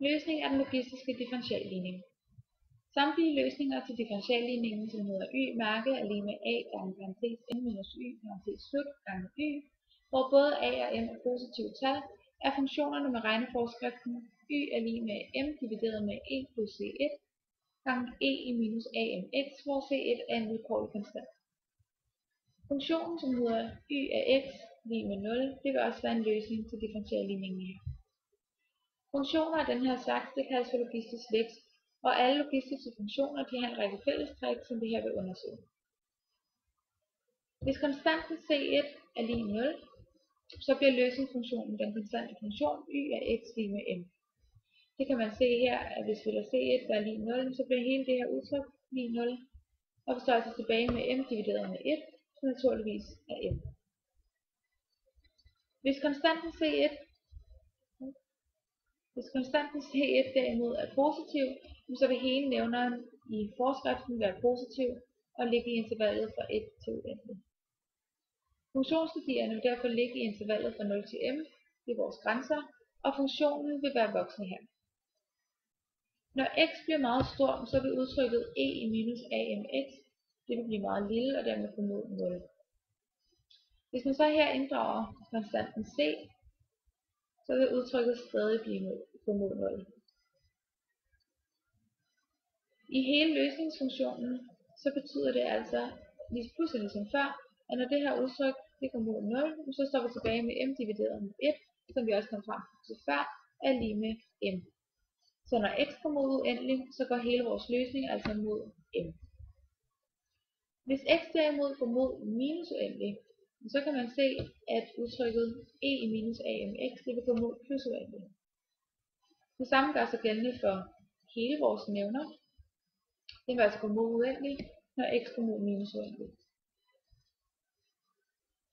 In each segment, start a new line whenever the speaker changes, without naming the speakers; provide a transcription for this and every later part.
Løsning af den logistiske differentialligning. Samtlige løsninger til differentialligningen, som hedder y mærke er lig med a gange parentes n minus y parentes slut gange y, hvor både a og m er positive tal, er funktionerne med regneforskriften y er lig med m divideret med e plus c1 gange e i minus amx, hvor c1 er en vilkårlig konstant. Funktionen, som hedder y af x lig med 0, det vil også være en løsning til differentialligningen her. Funktioner af den her slags, det kaldes for logistisk vækst, og alle logistiske funktioner de har en række fællestræk, som vi her vil undersøge. Hvis konstanten c1 er lig 0, så bliver løsningsfunktionen den konstante funktion y af x lig med m. Det kan man se her, at hvis vi lader c1 være lig 0, så bliver hele det her udtryk lig 0, og vi står altså tilbage med m divideret med 1, som naturligvis er m. Hvis konstanten c1 derimod er positiv, så vil hele nævneren i forskriften være positiv og ligge i intervallet fra 1 til uendelig. Funktionsværdierne vil derfor ligge i intervallet fra 0 til m, det er vores grænser, og funktionen vil være voksende her. Når x bliver meget stor, så vil udtrykket e i minus amx, det vil blive meget lille og dermed gå mod 0. Hvis man så her inddrager konstanten c, så vil udtrykket stadig gå mod 0. I hele løsningsfunktionen, så betyder det altså, pludselig ligesom før, at når det her udtryk det går mod 0, så står vi tilbage med m divideret med 1, som vi også kom frem til før, er lig med m. Så når x går mod uendelig, så går hele vores løsning altså mod m. Hvis x derimod går mod minus uendelig, så kan man se, at udtrykket e i minus amx det vil gå mod plus uendelig. Det samme gør sig gældende for hele vores nævner. Det vil altså gå mod uendelig, når x går mod minus uendelig.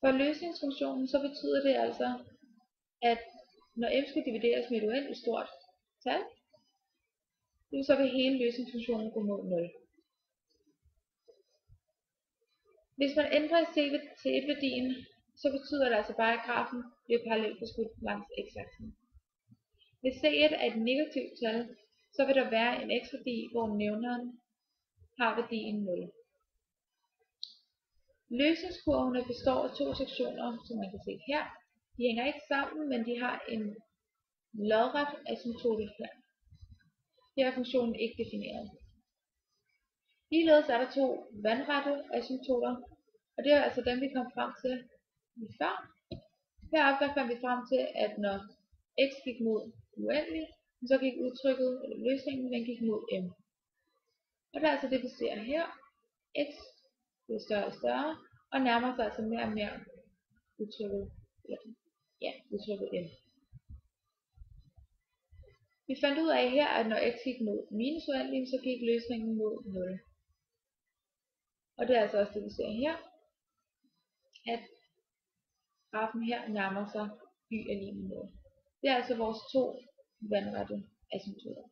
For løsningsfunktionen så betyder det altså, at når m skal divideres med et uendeligt stort tal, så vil hele løsningsfunktionen gå mod 0. Hvis man ændrer i c1-værdien, så betyder det altså bare, at grafen bliver parallelt forskudt langs x-aksen. Hvis c1 er et negativt tal, så vil der være en x-værdi, hvor nævneren har værdien 0. Løsningskurvene består af to sektioner, som man kan se her. De hænger ikke sammen, men de har en lodret asymptotisk plan. Her er funktionen ikke defineret. Ligeledes er der to vandrette asymptoter, og det er altså dem, vi kom frem til lige før. Heroppe fandt vi frem til, at når x gik mod uendelig, så gik udtrykket, eller løsningen, den gik mod m. Og det er altså det, vi ser her. X bliver større og større, og nærmer sig altså mere og mere udtrykket m. Vi fandt ud af her, at når x gik mod minus uendelig, så gik løsningen mod 0. Og det er altså også det, vi ser her, at grafen her nærmer sig y er lig med 0. Det er altså vores to vandrette asymptoter.